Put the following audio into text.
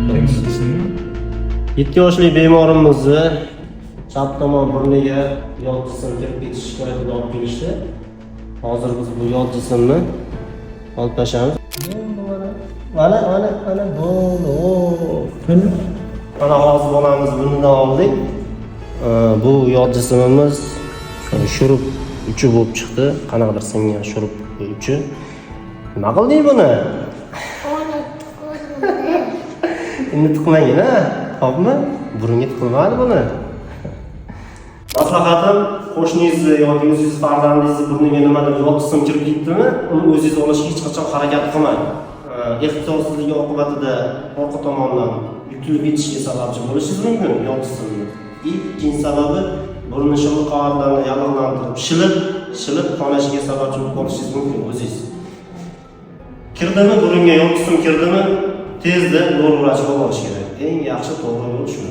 7 yoshli bemorimizni chap tomon burniga yod jism kirib ketish shikoyatini olib kelishdi. Hozir biz bu yod jismni olib tashlaymiz. Mana bo'ldi. Mana hozir bolamiz bundan oldik. Bu yod jismimiz shurup uchi bo'lib chiqdi. Qanaqadir singan shurup uchi. Nima qilding buni? Endi tiqmagin, ha? Xo'pmi? Burunga tiqilmadi buni. Maslahatim, qo'shningizni yoki o'zingiz farzandingizni burniga nimadir yod jism kirib ketdimi, uni o'zingiz olishga hech qachon harakat qilmang. Ehtiyotsizligi oqibatida orqa tomondan yutilib ketishiga sababchi bo'lishingiz mumkin yod jismni. Ikkinchi sababi burun shimi qavatlarini yallig'lantirib, shilib qonashiga sababchi bo'lib qolishingiz mumkin o'zingiz. Kirdimi burunga yod jism kirdimi, tezda zo'r vrachga olish kerak. Eng yaxshi to'g'ri yo'l shu.